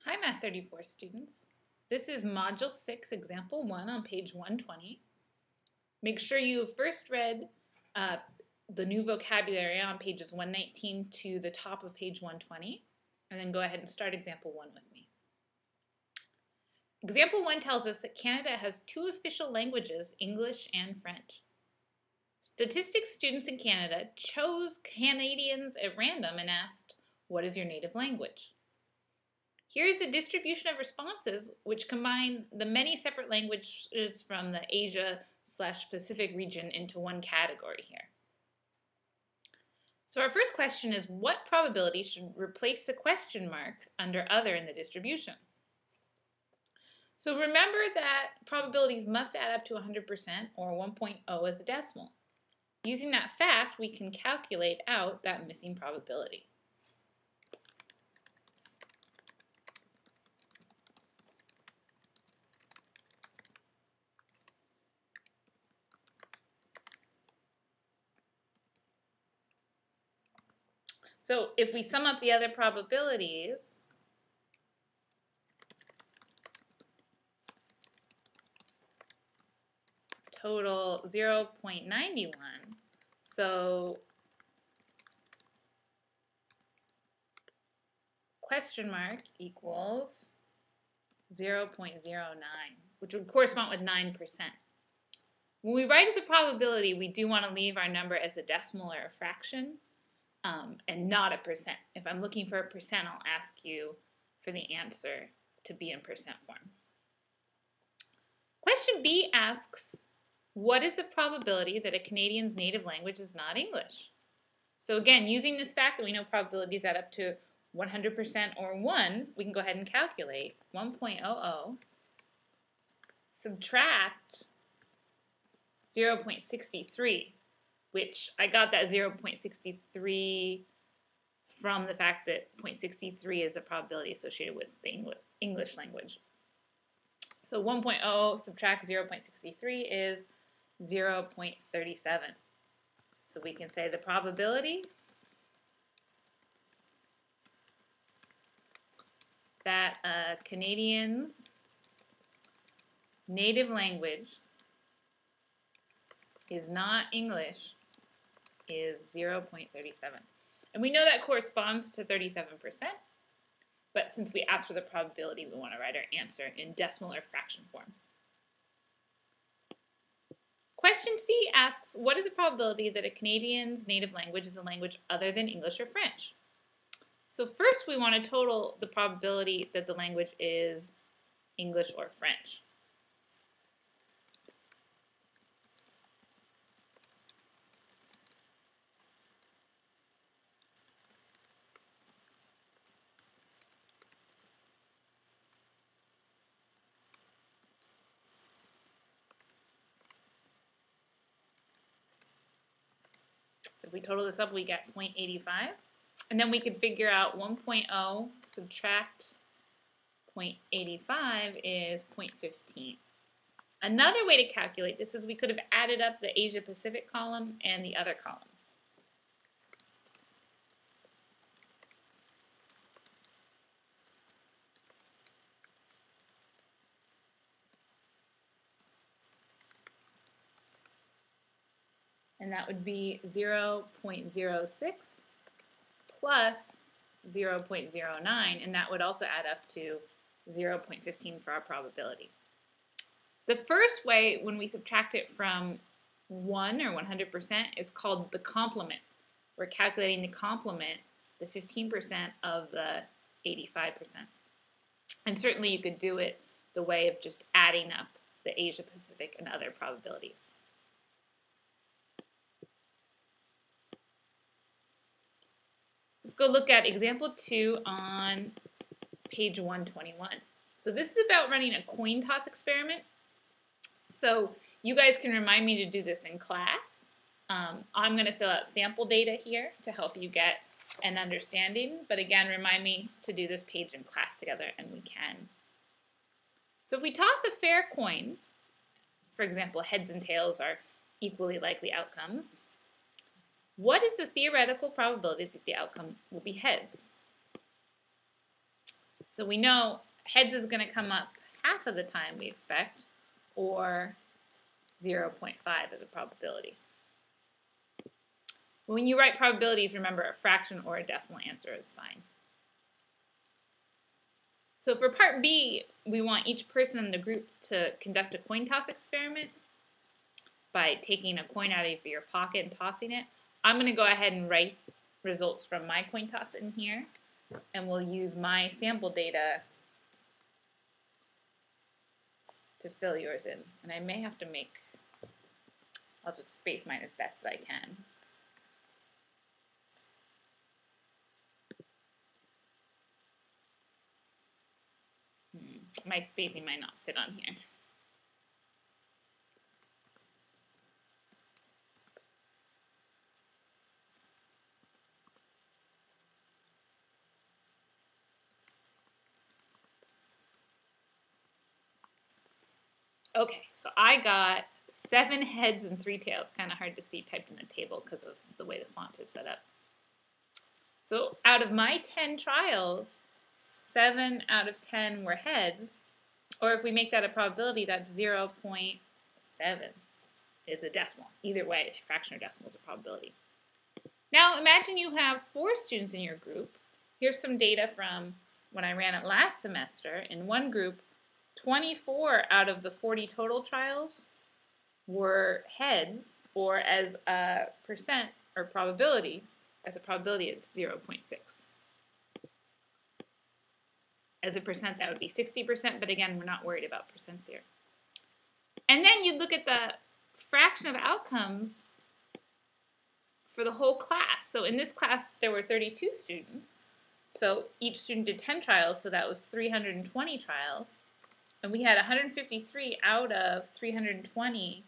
Hi Math 34 students. This is Module 6, Example 1 on page 120. Make sure you first read the new vocabulary on pages 119 to the top of page 120, and then go ahead and start Example 1 with me. Example 1 tells us that Canada has two official languages, English and French. Statistics students in Canada chose Canadians at random and asked, "What is your native language?" Here is a distribution of responses which combine the many separate languages from the Asia/Pacific region into one category here. So our first question is, what probability should replace the question mark under other in the distribution? So remember that probabilities must add up to 100% or 1.0 as a decimal. Using that fact, we can calculate out that missing probability. So if we sum up the other probabilities, total 0.91. So question mark equals 0.09, which would correspond with 9%. When we write as a probability, we do want to leave our number as a decimal or a fraction. And not a percent. If I'm looking for a percent, I'll ask you for the answer to be in percent form. Question B asks, what is the probability that a Canadian's native language is not English? So again, using this fact that we know probabilities add up to 100% or 1, we can go ahead and calculate 1.00 subtract 0.63. which I got that 0.63 from the fact that 0.63 is a probability associated with the English language. So 1.0 subtract 0.63 is 0.37. So we can say the probability that a Canadian's native language is not English is 0.37. And we know that corresponds to 37%, but since we asked for the probability, we want to write our answer in decimal or fraction form. Question C asks, what is the probability that a Canadian's native language is a language other than English or French? So first we want to total the probability that the language is English or French. So if we total this up, we get 0.85. And then we can figure out 1.0 subtract 0.85 is 0.15. Another way to calculate this is we could have added up the Asia Pacific column and the other column. And that would be 0.06 plus 0.09, and that would also add up to 0.15 for our probability. The first way, when we subtract it from 1 or 100%, is called the complement. We're calculating the complement, the 15% of the 85%. And certainly you could do it the way of just adding up the Asia Pacific and other probabilities. Let's go look at example 2 on page 121. So this is about running a coin toss experiment. So you guys can remind me to do this in class. I'm going to fill out sample data here to help you get an understanding. But again, remind me to do this page in class together, and we can. So if we toss a fair coin, for example, heads and tails are equally likely outcomes, what is the theoretical probability that the outcome will be heads? So we know heads is going to come up half of the time we expect, or 0.5 as a probability. When you write probabilities, remember a fraction or a decimal answer is fine. So for part B, we want each person in the group to conduct a coin toss experiment by taking a coin out of your pocket and tossing it. I'm going to go ahead and write results from my coin toss in here, and we'll use my sample data to fill yours in. And I may have to I'll just space mine as best as I can. My spacing might not fit on here. Okay, so I got 7 heads and 3 tails. Kind of hard to see typed in the table because of the way the font is set up. So out of my 10 trials, 7 out of 10 were heads, or if we make that a probability, that's 0.7 is a decimal. Either way, fraction or decimal is a probability. Now imagine you have 4 students in your group. Here's some data from when I ran it last semester. In one group, 24 out of the 40 total trials were heads, or as a percent or probability, as a probability it's 0.6. As a percent, that would be 60%, but again, we're not worried about percents here. And then you look at the fraction of outcomes for the whole class. So in this class, there were 32 students. So each student did 10 trials, so that was 320 trials. And we had 153 out of 320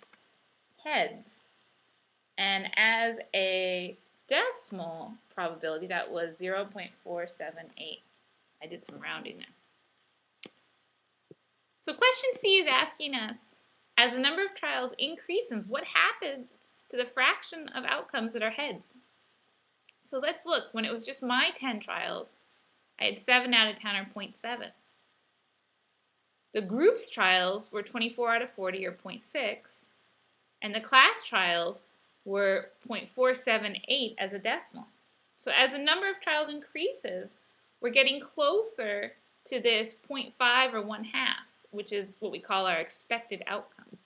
heads. And as a decimal probability, that was 0.478. I did some rounding there. So question C is asking us, as the number of trials increases, what happens to the fraction of outcomes that are heads? So let's look. When it was just my 10 trials, I had 7 out of 10 or 0.7. The group's trials were 24 out of 40 or 0.6. And the class trials were 0.478 as a decimal. So as the number of trials increases, we're getting closer to this 0.5 or 1/2, which is what we call our expected outcome.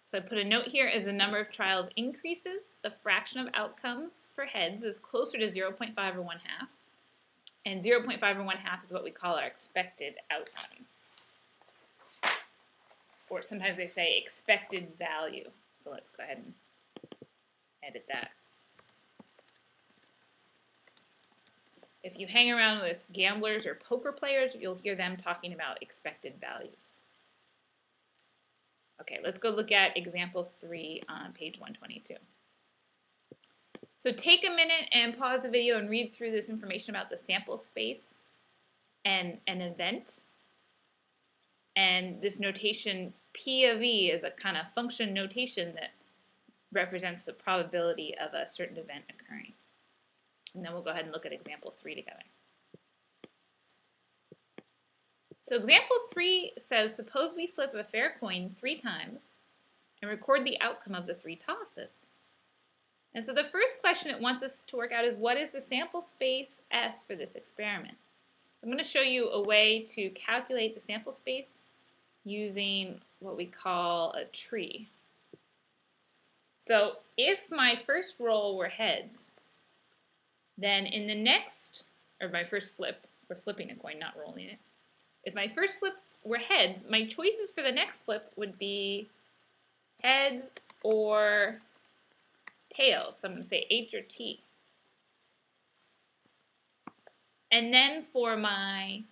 So I put a note here, as the number of trials increases, the fraction of outcomes for heads is closer to 0.5 or 1/2. And 0.5 or 1/2 is what we call our expected outcome. Or sometimes they say expected value. So let's go ahead and edit that. If you hang around with gamblers or poker players, you'll hear them talking about expected values. Okay, let's go look at example 3 on page 122. So take a minute and pause the video and read through this information about the sample space and an event. And this notation, P of E, is a kind of function notation that represents the probability of a certain event occurring. And then we'll go ahead and look at example 3 together. So example 3 says, suppose we flip a fair coin 3 times and record the outcome of the 3 tosses. And so the first question it wants us to work out is, what is the sample space S for this experiment? I'm going to show you a way to calculate the sample space using what we call a tree. So if my first roll were heads, then in the next, or my first flip, we're flipping a coin, not rolling it. If my first flip were heads, my choices for the next flip would be heads or tails. So I'm going to say H or T. And then for my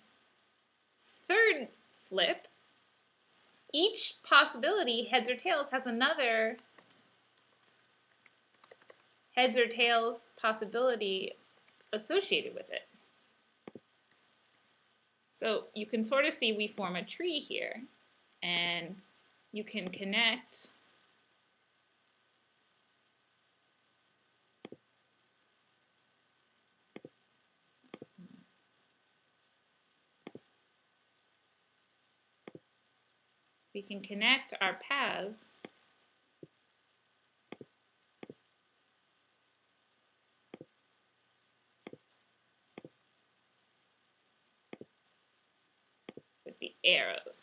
third flip, each possibility, heads or tails, has another heads or tails possibility associated with it. So you can sort of see we form a tree here, and you can connect our paths with the arrows.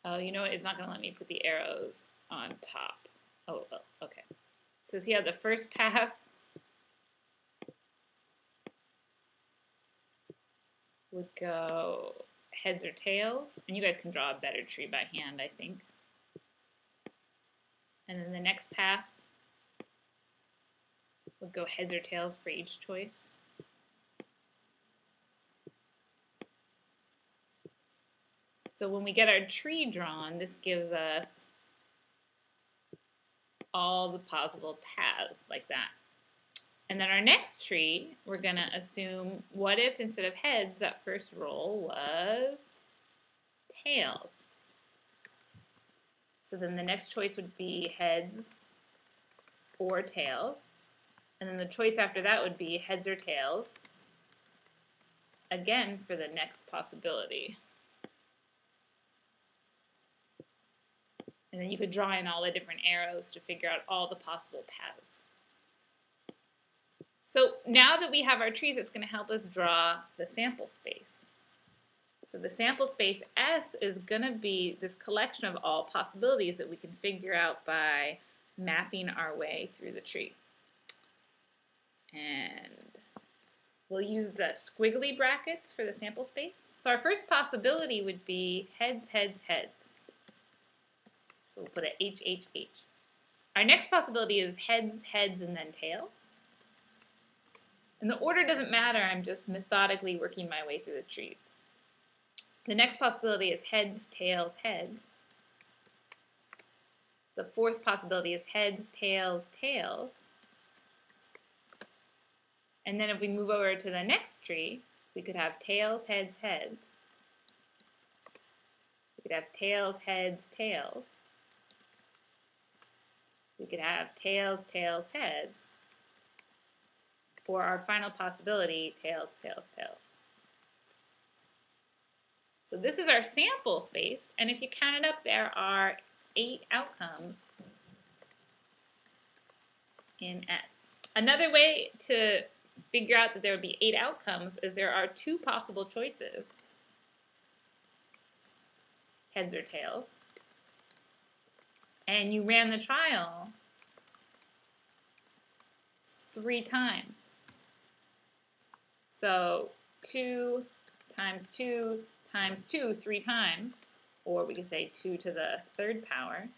Oh, you know what? It's not going to let me put the arrows on top. Oh, okay. So see how the first path would go heads or tails? And you guys can draw a better tree by hand, I think. And then the next path would go heads or tails for each choice. So when we get our tree drawn, this gives us all the possible paths like that. And then our next tree, we're going to assume, what if instead of heads, that first roll was tails? So then the next choice would be heads or tails. And then the choice after that would be heads or tails, again for the next possibility. And then you could draw in all the different arrows to figure out all the possible paths. So now that we have our trees, it's going to help us draw the sample space. So the sample space S is going to be this collection of all possibilities that we can figure out by mapping our way through the tree. And we'll use the squiggly brackets for the sample space. So our first possibility would be heads, heads, heads. So we'll put a H, H, H. Our next possibility is heads, heads, and then tails. And the order doesn't matter, I'm just methodically working my way through the trees. The next possibility is heads, tails, heads. The fourth possibility is heads, tails, tails. And then if we move over to the next tree, we could have tails, heads, heads. We could have tails, heads, tails. We could have tails, tails, heads. For our final possibility, tails, tails, tails. So this is our sample space, and if you count it up, there are 8 outcomes in S. Another way to figure out that there would be 8 outcomes is there are 2 possible choices, heads or tails, and you ran the trial 3 times. So 2 times 2 times 2 3 times, or we could say 2 to the 3rd power,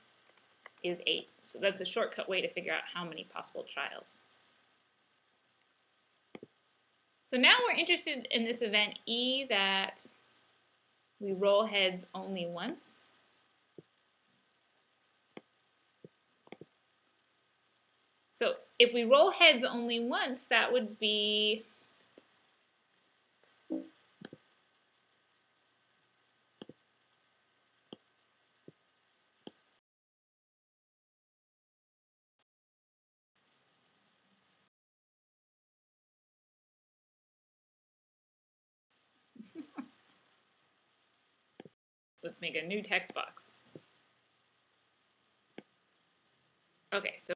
is 8. So that's a shortcut way to figure out how many possible trials. So now we're interested in this event E that we roll heads only once. So if we roll heads only once, that would be let's make a new text box. Okay, so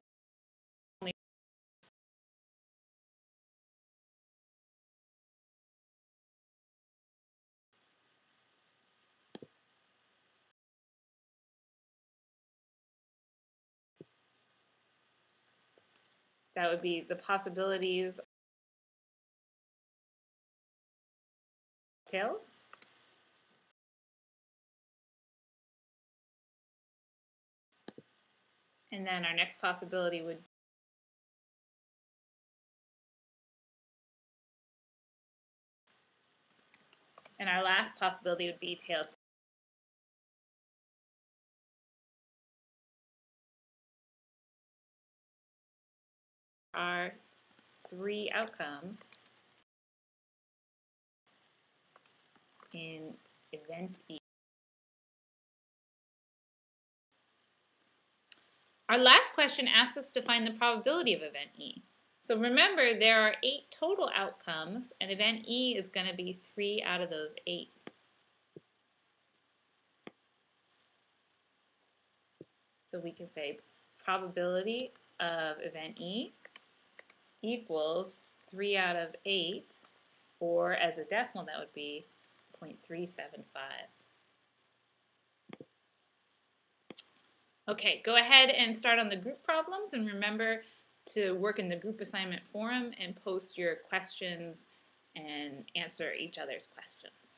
that would be the possibilities tails. And then our next possibility would and our last possibility would be tails. Our three outcomes in event E. Our last question asks us to find the probability of event E. So remember, there are 8 total outcomes, and event E is going to be 3 out of those 8. So we can say probability of event E equals 3 out of 8, or as a decimal that would be 0.375. Okay, go ahead and start on the group problems, and remember to work in the group assignment forum and post your questions and answer each other's questions.